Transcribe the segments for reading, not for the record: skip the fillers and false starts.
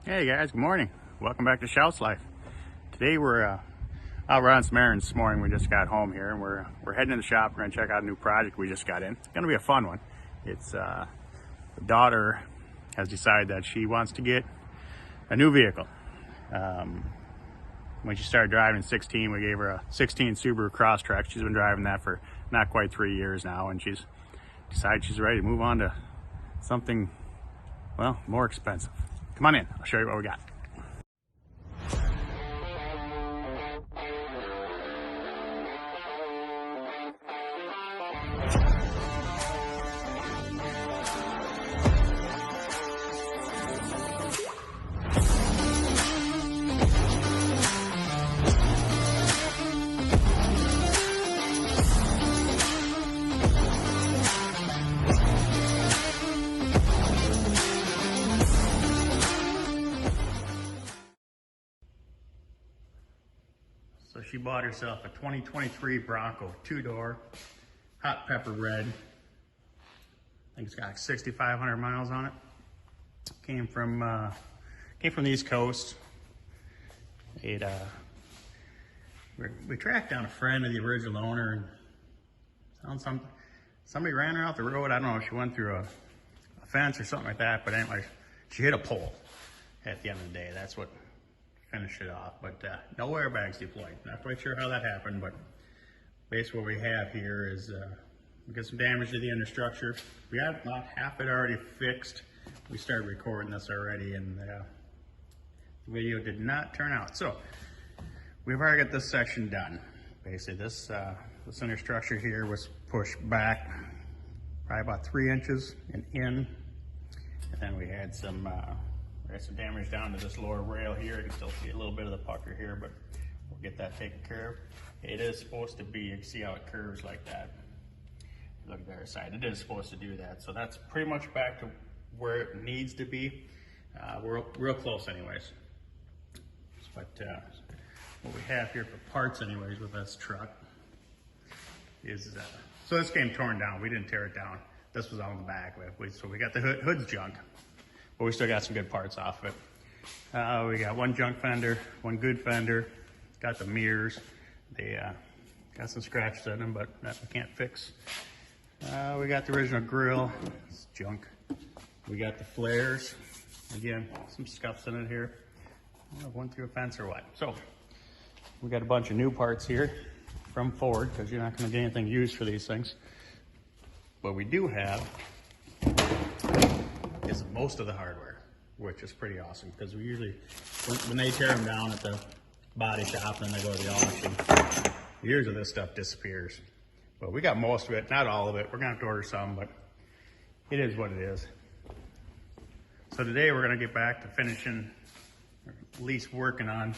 Hey guys, good morning. Welcome back to Shout's Life. Today we're out running some errands this morning. We just got home here and we're heading to the shop. We're gonna check out a new project we just got in. It's gonna be a fun one. It's the daughter has decided that she wants to get a new vehicle. When she started driving in 16, we gave her a 16 Subaru Crosstrek. She's been driving that for not quite 3 years now, and she's decided she's ready to move on to something, well, more expensive. Come on in, I'll show you what we got. So she bought herself a 2023 Bronco, 2-door, hot pepper red. I think it's got like 6,500 miles on it. Came from the East Coast. We tracked down a friend of the original owner and found somebody ran her out the road. I don't know if she went through a fence or something like that, but anyway, she hit a pole at the end of the day. That's what finish it off, but no airbags deployed. Not quite sure how that happened, but basically what we have here is we got some damage to the understructure. We got about half it already fixed. We started recording this already, and the video did not turn out. So we've already got this section done. Basically, this understructure here was pushed back probably about 3 inches and in, and then we had some damage down to this lower rail here. You can still see a little bit of the pucker here, but we'll get that taken care of. It is supposed to be, you can see how it curves like that. Look at the other side, it is supposed to do that. So that's pretty much back to where it needs to be. We're real close anyways. But what we have here for parts anyways with this truck is, so this came torn down. We didn't tear it down. This was on the back. So we got the hood's junk, but we still got some good parts off of it. We got one junk fender, one good fender, got the mirrors. They got some scratches in them, but that we can't fix. We got the original grill, it's junk. We got the flares, again, some scuffs in it here. I don't know if one through a fence or what. So we got a bunch of new parts here from Ford, because you're not gonna get anything used for these things. What we do have is most of the hardware, which is pretty awesome, because we usually, when they tear them down at the body shop and then they go to the auction, years of this stuff disappears. But we got most of it, not all of it. We're gonna have to order some, but it is what it is. So today we're gonna get back to finishing, or at least working on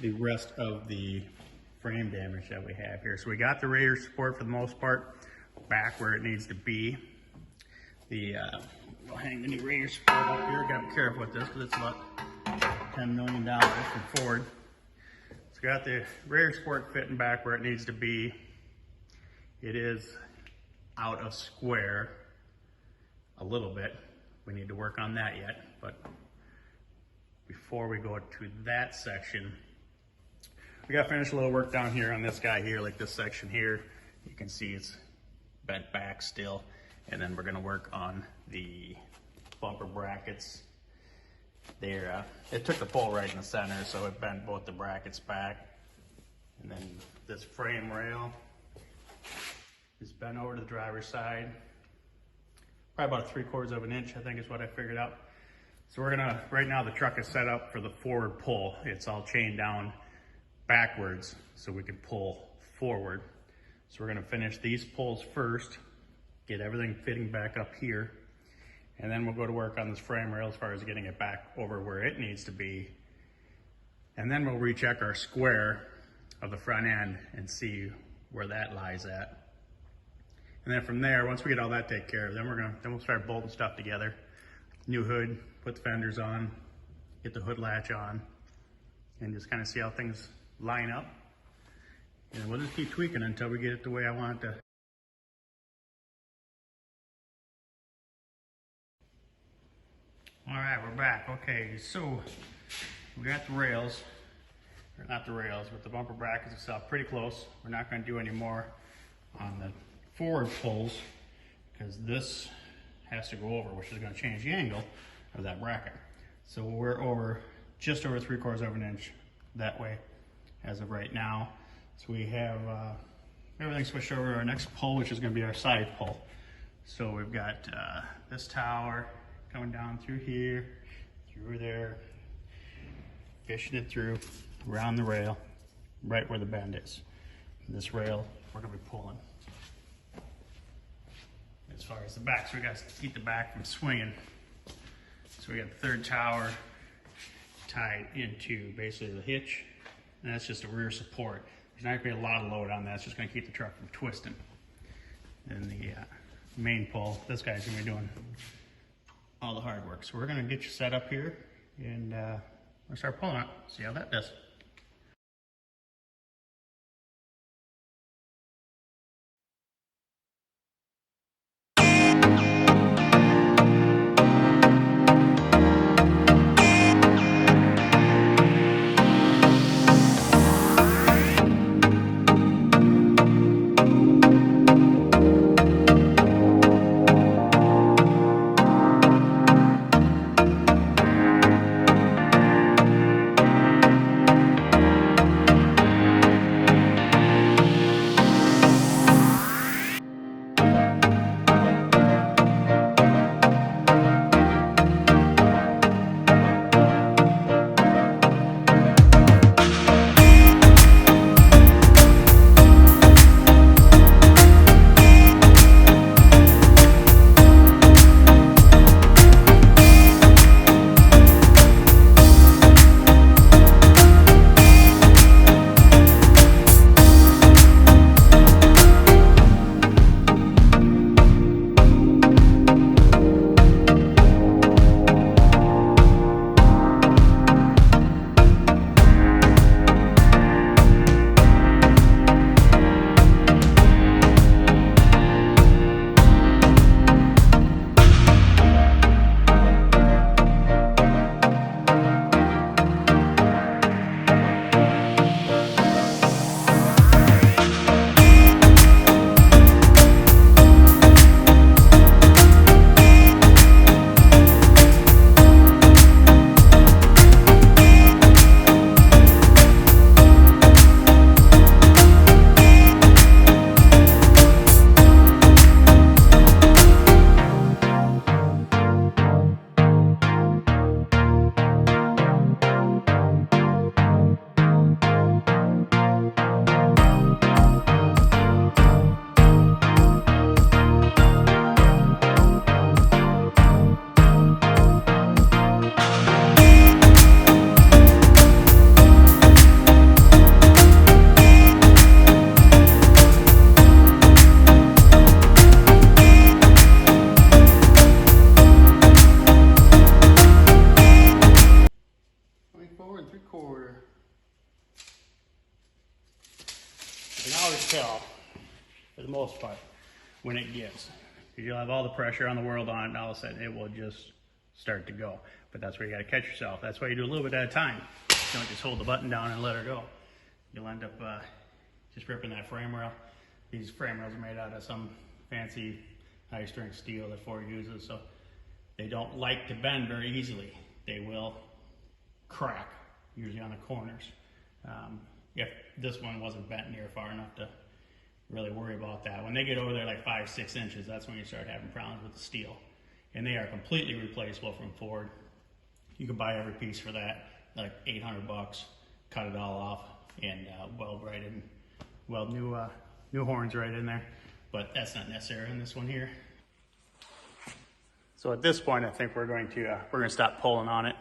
the rest of the frame damage that we have here. So we got the radiator support for the most part back where it needs to be. We'll hang the new radiator support up here. Gotta be careful with this because it's about $10 million from Ford. So got the radiator support fitting back where it needs to be. It is out of square a little bit. We need to work on that yet, but before we go to that section, we got to finish a little work down here on this guy here, like this section here. You can see it's bent back still. And then we're gonna work on the bumper brackets. It took the pole right in the center, so it bent both the brackets back. And then this frame rail is bent over to the driver's side. Probably about 3/4 of an inch, I think is what I figured out. So we're gonna, right now the truck is set up for the forward pull. It's all chained down backwards so we can pull forward. So we're gonna finish these pulls first, get everything fitting back up here, and then we'll go to work on this frame rail as far as getting it back over where it needs to be. And then we'll recheck our square of the front end and see where that lies at. And then from there, once we get all that taken care of, then we'll start bolting stuff together. New hood, put the fenders on, get the hood latch on, and just kind of see how things line up. And we'll just keep tweaking until we get it the way I want it to. All right, we're back. Okay, so we got the rails, or not the rails, but the bumper brackets itself pretty close. We're not going to do any more on the forward pulls because this has to go over, which is going to change the angle of that bracket. So we're over just over 3/4 of an inch that way as of right now. So we have everything switched over to our next pull, which is going to be our side pull. So we've got this tower coming down through here, through there, fishing it through, around the rail, right where the bend is. This rail, we're going to be pulling. As far as the back, so we got to keep the back from swinging. So we got the third tower tied into basically the hitch, and that's just a rear support. There's not going to be a lot of load on that. It's just going to keep the truck from twisting. And the main pull, this guy's going to be doing all the hard work. So we're going to get you set up here, and we'll start pulling it, see how that does. Forward 3/4. You can always tell, for the most part, when it gets. Because you'll have all the pressure on the world on it, and all of a sudden it will just start to go. But that's where you got to catch yourself. That's why you do a little bit at a time. You don't just hold the button down and let her go. You'll end up just ripping that frame rail. These frame rails are made out of some fancy high-strength steel that Ford uses, so they don't like to bend very easily. They will crack, usually on the corners. If this one wasn't bent near far enough to really worry about that. When they get over there like 5-6 inches, that's when you start having problems with the steel. And they are completely replaceable from Ford. You can buy every piece for that, like 800 bucks, cut it all off, and weld right in, weld new horns right in there. But that's not necessary in this one here. So at this point, I think we're going to stop pulling on it.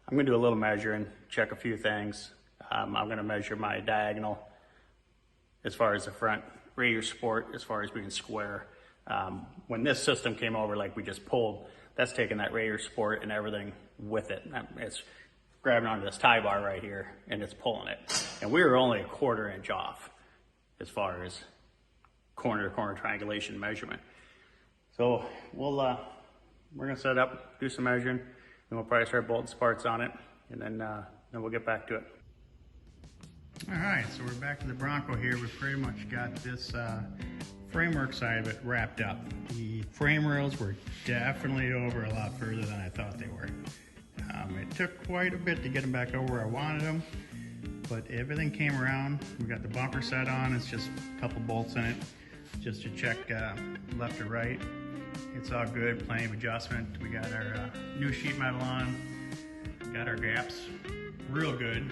I'm going to do a little measuring, check a few things. I'm going to measure my diagonal as far as the front radiator support, as far as being square. When this system came over, like we just pulled, that's taking that radiator support and everything with it. It's grabbing onto this tie bar right here and it's pulling it. And we were only 1/4 inch off as far as corner to corner triangulation measurement. So we're going to set up, do some measuring. we'll probably start bolting parts on it, and then we'll get back to it. All right, so we're back to the Bronco here. We've pretty much got this framework side of it wrapped up. The frame rails were definitely over a lot further than I thought they were. It took quite a bit to get them back over where I wanted them, but everything came around. We got the bumper set on. It's just a couple bolts in it just to check left or right. It's all good, plenty of adjustment. We got our new sheet metal on, got our gaps real good.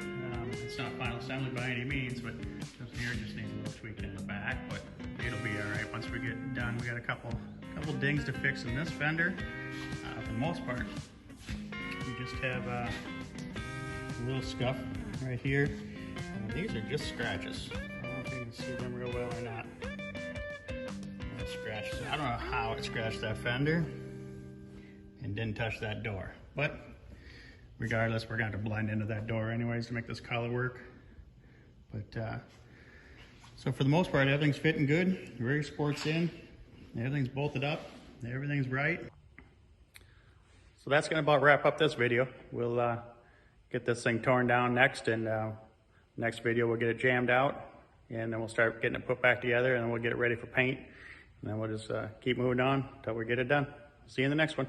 It's not final assembly by any means, but this here just needs a little tweaking in the back, but it'll be all right once we get done. We got a couple dings to fix in this fender. For the most part, we just have a little scuff right here. These are just scratches. I don't know if you can see them real well or not. Scratches. I don't know how it scratched that fender and didn't touch that door, but regardless, we're going to have to blend into that door anyways to make this color work. But so for the most part, everything's fitting good. The rear sports in, everything's bolted up, everything's right. So that's going to about wrap up this video. We'll get this thing torn down next, and next video we'll get it jammed out, and then we'll start getting it put back together, and then we'll get it ready for paint, and then we'll just keep moving on until we get it done. See you in the next one.